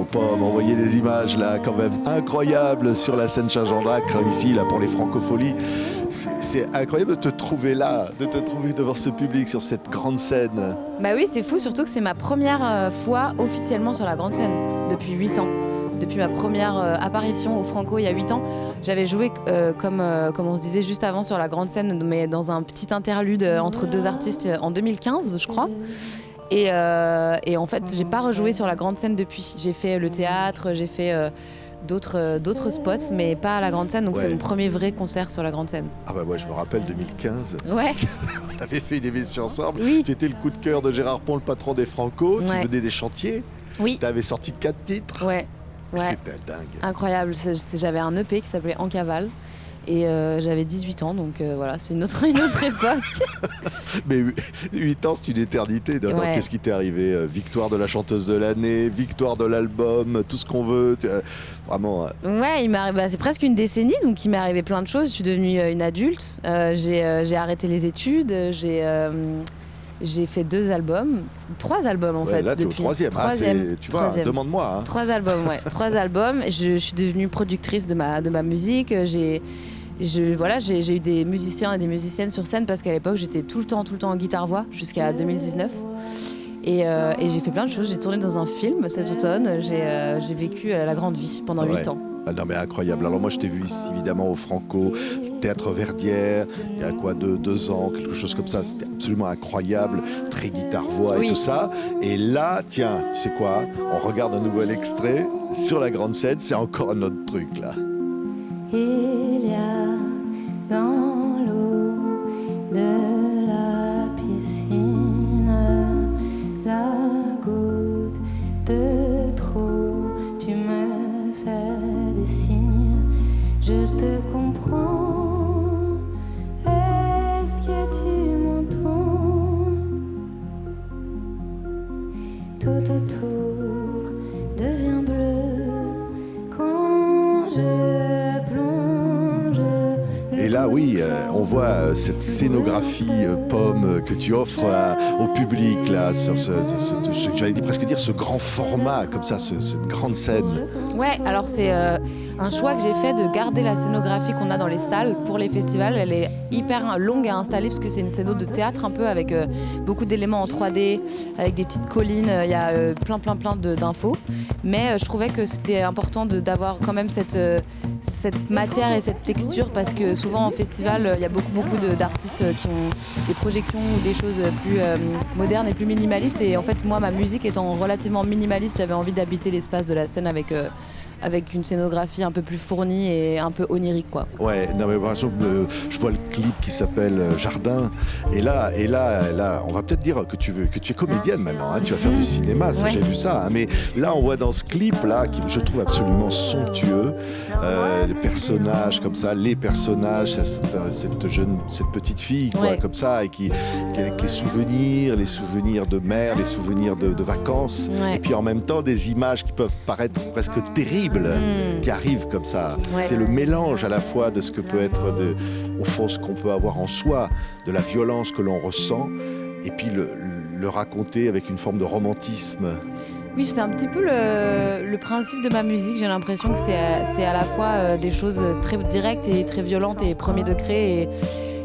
aux pommes, envoyer des images là quand même incroyables sur la scène Saint-Jean-d'Acre ici là pour les Francopholies. C'est incroyable de te trouver là, de te trouver devant ce public sur cette grande scène. Bah oui, c'est fou, surtout que c'est ma première fois officiellement sur la grande scène depuis 8 ans. Depuis ma première apparition au Franco il y a 8 ans, j'avais joué comme on se disait juste avant sur la grande scène, mais dans un petit interlude entre deux artistes en 2015, je crois. Et en fait, j'ai pas rejoué sur la grande scène depuis. J'ai fait le théâtre, j'ai fait d'autres spots, mais pas à la grande scène. Donc c'est mon premier vrai concert sur la grande scène. Ah bah moi je me rappelle 2015. Ouais. On avait fait une émission ensemble. Oui. Tu étais le coup de cœur de Gérard Pont, le patron des Franco. Tu venais des chantiers. Oui. Tu avais sorti 4 titres. Ouais. C'était dingue. Incroyable. J'avais un EP qui s'appelait En Cavale. Et j'avais 18 ans, donc voilà, c'est une autre époque. Mais 8 ans, c'est une éternité. Ouais. Qu'est-ce qui t'est arrivé? Victoire de la chanteuse de l'année, victoire de l'album, tout ce qu'on veut. Vraiment. Ouais, c'est presque une décennie, donc il m'est arrivé plein de choses. Je suis devenue une adulte. J'ai arrêté les études. J'ai fait 2 albums, 3 albums en fait. Là, t'es depuis. Au troisième. Tu vois, demande-moi. Hein. 3 albums, ouais. 3 albums. Je suis devenue productrice de ma musique. J'ai eu des musiciens et des musiciennes sur scène parce qu'à l'époque, j'étais tout le temps en guitare-voix jusqu'à 2019. Et j'ai fait plein de choses. J'ai tourné dans un film cet automne. J'ai vécu la grande vie pendant 8 ans. Ah non mais incroyable. Alors moi je t'ai vu ici évidemment au Franco, Théâtre Verdière, il y a quoi, 2 ans, quelque chose comme ça. C'était absolument incroyable, très guitare-voix et tout ça. Et là, tiens, tu sais quoi, on regarde un nouvel extrait sur la grande scène, c'est encore un autre truc là. Il y a dans l'eau de la piscine la goutte de trop, tu me fais des signes, je te comprends, est-ce que tu m'entends? Tout autour devient bleu quand je plonge. Et là, oui, on voit cette scénographie pomme que tu offres au public, là, sur j'allais presque dire ce grand format, comme ça, cette grande scène. Ouais, alors c'est un choix que j'ai fait de garder la scénographie qu'on a dans les salles pour les festivals. Elle est hyper longue à installer parce que c'est une scéno de théâtre un peu avec beaucoup d'éléments en 3D, avec des petites collines, il y a plein d'infos. Mais je trouvais que c'était important d'avoir quand même cette matière et cette texture parce que souvent en festival, il y a beaucoup d'artistes qui ont des projections ou des choses plus modernes et plus minimalistes. Et en fait, moi, ma musique étant relativement minimaliste, j'avais envie d'habiter l'espace de la scène avec une scénographie un peu plus fournie et un peu onirique, quoi. Ouais, non mais par exemple, je vois le clip qui s'appelle Jardin, et là, on va peut-être dire que tu es comédienne maintenant, hein, tu vas faire du cinéma, ça, j'ai vu ça, hein, mais là on voit dans ce clip là, qui je trouve absolument somptueux, les personnages comme ça, cette petite fille, quoi, comme ça, et qui avec les souvenirs de mer, les souvenirs de vacances, et puis en même temps des images qui peuvent paraître presque terribles. Qui arrive comme ça. C'est le mélange à la fois de ce que peut être, au fond, ce qu'on peut avoir en soi, de la violence que l'on ressent, et puis le raconter avec une forme de romantisme. Oui, c'est un petit peu le principe de ma musique. J'ai l'impression que c'est à la fois des choses très directes et très violentes et premier degré.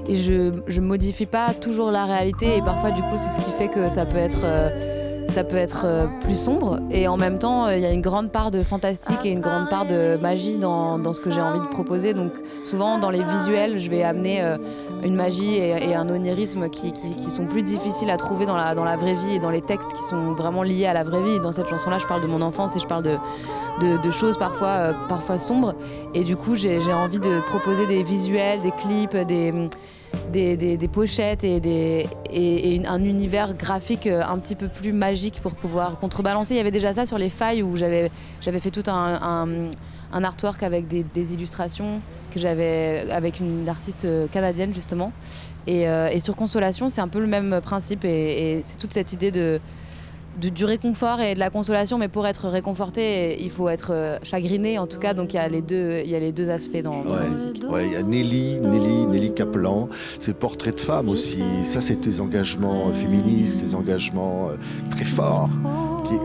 Et je modifie pas toujours la réalité. Et parfois, du coup, c'est ce qui fait que ça peut être plus sombre et en même temps il y a une grande part de fantastique et une grande part de magie dans ce que j'ai envie de proposer. Donc souvent dans les visuels je vais amener une magie et un onirisme qui sont plus difficiles à trouver dans la vraie vie et dans les textes qui sont vraiment liés à la vraie vie. Et dans cette chanson là je parle de mon enfance et je parle de choses parfois sombres et du coup j'ai envie de proposer des visuels, des clips, des pochettes et un univers graphique un petit peu plus magique pour pouvoir contrebalancer. Il y avait déjà ça sur les failles où j'avais fait tout un artwork avec des illustrations que j'avais avec une artiste canadienne justement. Et sur Consolation, c'est un peu le même principe et c'est toute cette idée du réconfort et de la consolation, mais pour être réconforté, il faut être chagriné en tout cas. Donc il y a les deux aspects dans la musique. Ouais, il y a Nelly Kaplan, c'est portrait de femme aussi. Ça, c'est tes engagements féministes, tes engagements très forts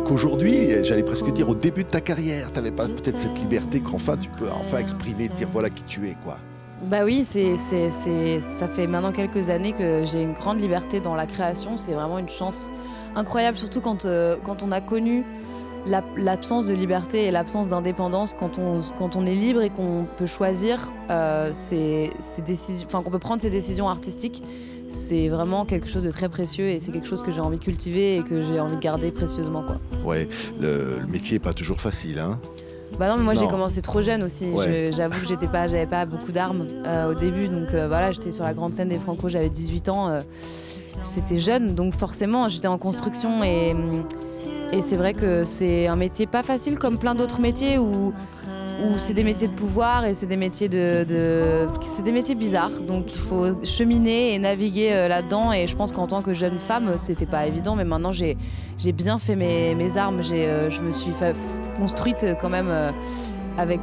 qu'aujourd'hui, j'allais presque dire au début de ta carrière, tu n'avais pas peut-être cette liberté qu'enfin tu peux enfin exprimer, dire voilà qui tu es, quoi. Bah oui, ça fait maintenant quelques années que j'ai une grande liberté dans la création. C'est vraiment une chance incroyable, surtout quand on a connu l'absence de liberté et l'absence d'indépendance. Quand on est libre et qu'on peut choisir qu'on peut prendre ses décisions artistiques, c'est vraiment quelque chose de très précieux et c'est quelque chose que j'ai envie de cultiver et que j'ai envie de garder précieusement, quoi. Ouais, le métier n'est pas toujours facile, hein. Bah non, mais moi j'ai commencé trop jeune aussi. Ouais. J'avoue que j'avais pas beaucoup d'armes au début, donc voilà, j'étais sur la grande scène des Franco, j'avais 18 ans. C'était jeune, donc forcément j'étais en construction et c'est vrai que c'est un métier pas facile comme plein d'autres métiers où c'est des métiers de pouvoir et c'est des métiers c'est des métiers bizarres. Donc il faut cheminer et naviguer là-dedans. Et je pense qu'en tant que jeune femme, c'était pas évident. Mais maintenant, j'ai bien fait mes armes. Je me suis construite quand même avec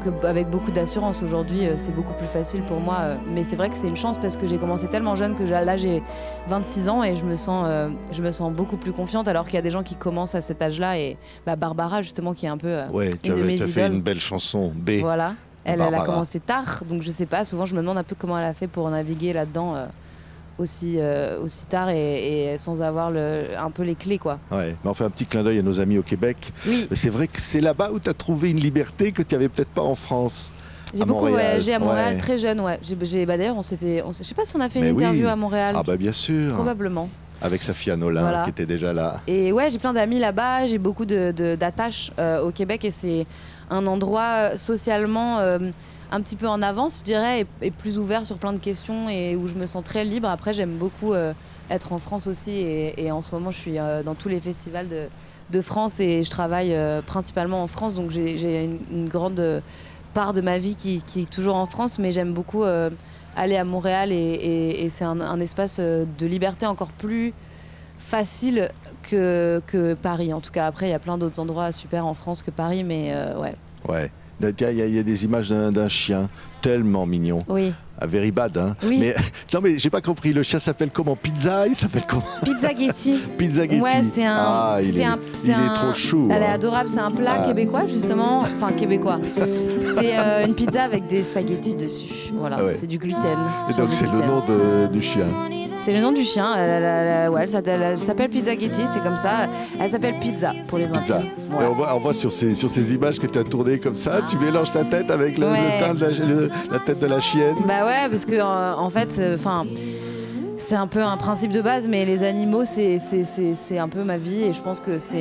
beaucoup d'assurance. Aujourd'hui, c'est beaucoup plus facile pour moi. Mais c'est vrai que c'est une chance parce que j'ai commencé tellement jeune que là, j'ai 26 ans et je me sens beaucoup plus confiante, alors qu'il y a des gens qui commencent à cet âge-là. Et Barbara, justement, qui est un peu tu as fait une belle chanson, B. Voilà. Elle a commencé tard, donc je sais pas. Souvent, je me demande un peu comment elle a fait pour naviguer là-dedans aussi tard et sans avoir un peu les clés, quoi. Ouais, mais on fait un petit clin d'œil à nos amis au Québec. Oui. Mais c'est vrai que c'est là-bas où tu as trouvé une liberté que tu n'avais peut-être pas en France. J'ai beaucoup voyagé à Montréal très jeune, ouais. D'ailleurs, je sais pas si on a fait une interview à Montréal. Ah bah bien sûr. Probablement. Avec Safia Nolin qui était déjà là. Et ouais, j'ai plein d'amis là-bas, j'ai beaucoup d'attaches au Québec et c'est un endroit socialement un petit peu en avance, je dirais, et plus ouvert sur plein de questions et où je me sens très libre. Après, j'aime beaucoup être en France aussi et en ce moment, je suis dans tous les festivals de France et je travaille principalement en France, donc j'ai une grande part de ma vie qui est toujours en France, mais j'aime beaucoup aller à Montréal et c'est un espace de liberté encore plus facile que Paris. En tout cas, après, il y a plein d'autres endroits super en France que Paris, mais ouais. Ouais. Il y a des images d'un chien tellement mignon. Oui. Very bad, hein. Oui. Mais non, mais j'ai pas compris. Le chien s'appelle comment? Pizza? Il s'appelle comment? Pizza Getty. Pizza Getty. Ouais, c'est un. il est trop chou. Elle est adorable. C'est un plat québécois, justement. Enfin, québécois. C'est une pizza avec des spaghettis dessus. Voilà, c'est du gluten. Et donc, c'est le nom du chien. C'est le nom du chien. Elle s'appelle Pizza Getty, c'est comme ça. Elle s'appelle Pizza pour les intimes. Ouais. On voit sur ces images que tu as tournées comme ça, tu mélanges ta tête avec le teint de la tête de la chienne. Bah ouais, parce que en fait, c'est un peu un principe de base, mais les animaux, c'est un peu ma vie et je pense que ça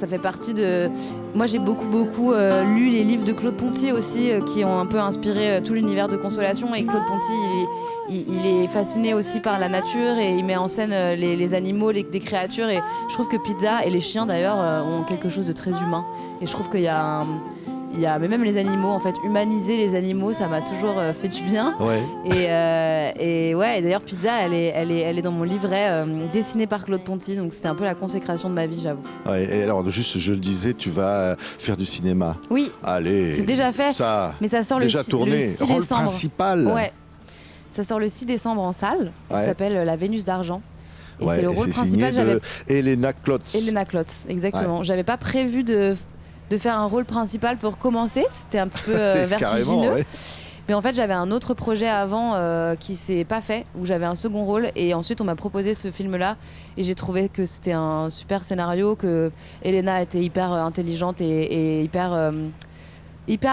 fait partie de... Moi, j'ai beaucoup lu les livres de Claude Ponty aussi, qui ont un peu inspiré tout l'univers de Consolation. Et Claude Ponty, il est fasciné aussi par la nature et il met en scène les animaux, des créatures. Et je trouve que Pizza et les chiens, d'ailleurs, ont quelque chose de très humain. Et je trouve qu'il y a mais même les animaux, en fait, humaniser les animaux, ça m'a toujours fait du bien. Ouais. Et d'ailleurs, Pizza, elle est dans mon livret dessiné par Claude Ponty, donc c'était un peu la consécration de ma vie, j'avoue. Ouais, et alors, juste, je le disais, tu vas faire du cinéma. Oui. Allez. C'est déjà fait. Mais ça sort déjà tourné. Le 6 Rôle décembre. Principal. Ouais. Ça sort le 6 décembre en salle. Ça s'appelle La Vénus d'argent. Et c'est le rôle principal. De Elena Klotz. Elena Klotz, exactement. Ouais. J'avais pas prévu de faire un rôle principal pour commencer, c'était un petit peu vertigineux. Ouais. Mais en fait, j'avais un autre projet avant qui s'est pas fait, où j'avais un second rôle. Et ensuite, on m'a proposé ce film-là. Et j'ai trouvé que c'était un super scénario, que Elena était hyper intelligente et hyper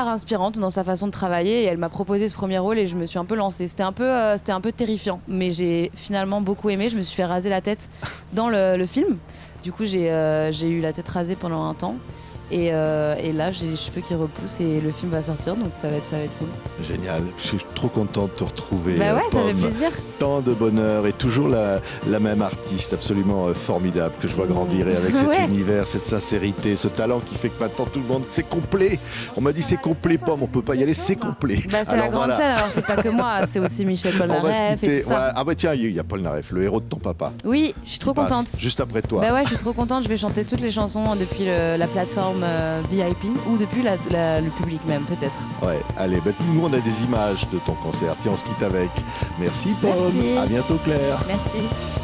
inspirante dans sa façon de travailler. Et elle m'a proposé ce premier rôle et je me suis un peu lancée. C'était un peu terrifiant, mais j'ai finalement beaucoup aimé. Je me suis fait raser la tête dans le film. Du coup, j'ai eu la tête rasée pendant un temps. Et là, j'ai les cheveux qui repoussent et le film va sortir, donc ça va être cool. Génial, je suis trop contente de te retrouver. Bah ouais, Pomme. Ça fait plaisir. Tant de bonheur et toujours la même artiste absolument formidable que je vois grandir et avec cet univers, cette sincérité, ce talent qui fait que maintenant tout le monde, c'est complet. On m'a dit c'est complet, Pomme, on peut pas y aller, c'est complet. Bah c'est alors, la grande scène, alors c'est pas que moi, c'est aussi Michel Polnareff et tout ça. Ouais. Ah bah tiens, il y a Polnareff, le héros de ton papa. Oui, je suis trop contente. Juste après toi. Bah ouais, je suis trop contente, je vais chanter toutes les chansons depuis la plateforme VIP ou depuis le public même peut-être. Ouais, allez, bah, nous on a des images de ton concert. Tiens, on se quitte avec. Merci Pomme. Merci. À bientôt Claire. Merci.